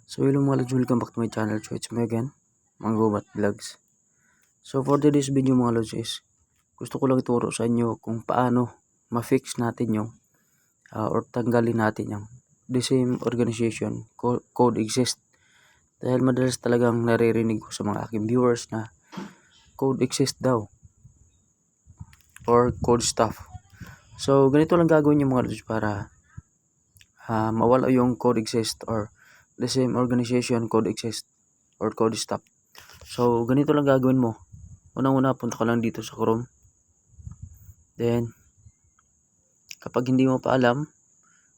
So hello mga lods, welcome back to my channel. So it's me again, Manggubat Vlogs. So for today's video mga lods is, gusto ko lang ituro sa inyo kung paano ma-fix natin yung or tanggalin natin yung the same organization code exist. Dahil madalas talagang naririnig ko sa mga aking viewers na code exist daw or code stuff. So ganito lang gagawin nyo mga lods para mawala yung code exist or the same organization code exist or code stop. So ganito lang gagawin mo. Unang-una, punta ka lang dito sa Chrome. Then kapag hindi mo pa alam,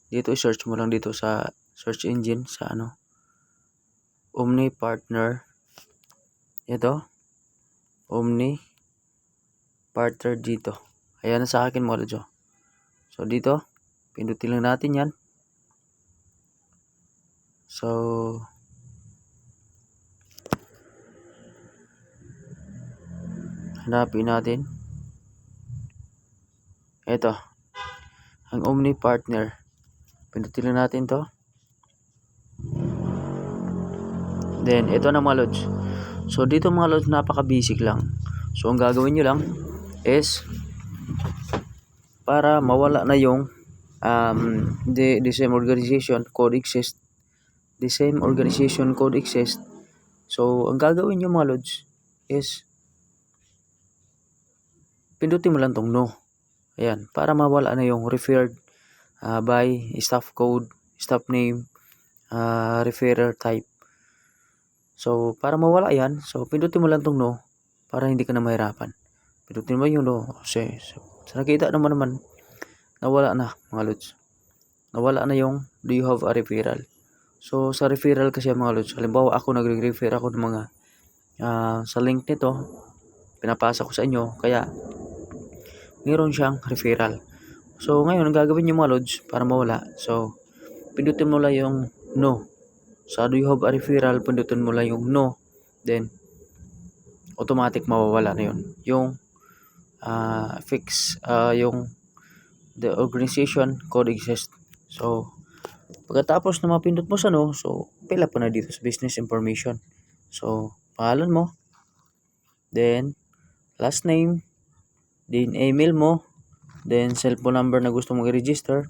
dito i-search mo lang dito sa search engine sa Omni Partner. Ito, Omni Partner dito. Ayan na sa akin mga lods. So dito, pindutin lang natin yan. So hanapin natin. Ito, ang Omni Partner. Pindutin lang natin to. Then ito na mga lods. So dito mga lods, napaka-basic lang. So ang gagawin nyo lang is para mawala na yung the same organization code exist. The same organization code exist. So ang gagawin nyo mga lods is pindutin mo lang tong no. Ayan, para mawala na yung referred by staff code, staff name, referrer type. So para mawala yan, so pindutin mo lang tong no para hindi ka na mahirapan. Pindutin mo yung no. Kasi sa nakita naman nawala na mga lods. Nawala na yung do you have a referral. So sa referral kasi mga lods, halimbawa ako nagre-refer ako ng mga sa link nito, pinapasa ko sa inyo, kaya meron siyang referral. So ngayon ang gagawin niyo mga lods para mawala, so pindutin mo lang yung no. Sa do you have a referral, pindutin mo lang yung no, then automatic mawawala na yun yung fix yung the organization code exist. So pagkatapos na mapindot mo sa no, so pila pa na dito sa business information. So pangalan mo, then last name, then email mo, then cellphone number na gusto mong i-register,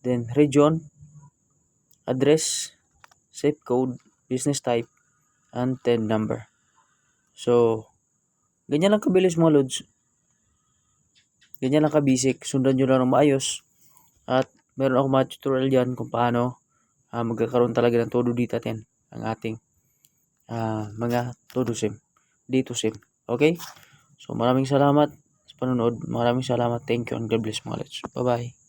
then region, address, zip code, business type, and TIN number. So ganyan lang kabilis mga lods. Ganyan lang ka-basic. Sundan nyo lang ng maayos. At meron ako mga tutorial dyan kung paano magkakaroon talaga ng todo data 10 ang ating mga todo sim. Dito sim. Okay? So maraming salamat sa panonood. Maraming salamat. Thank you and God bless mga lods. Bye-bye.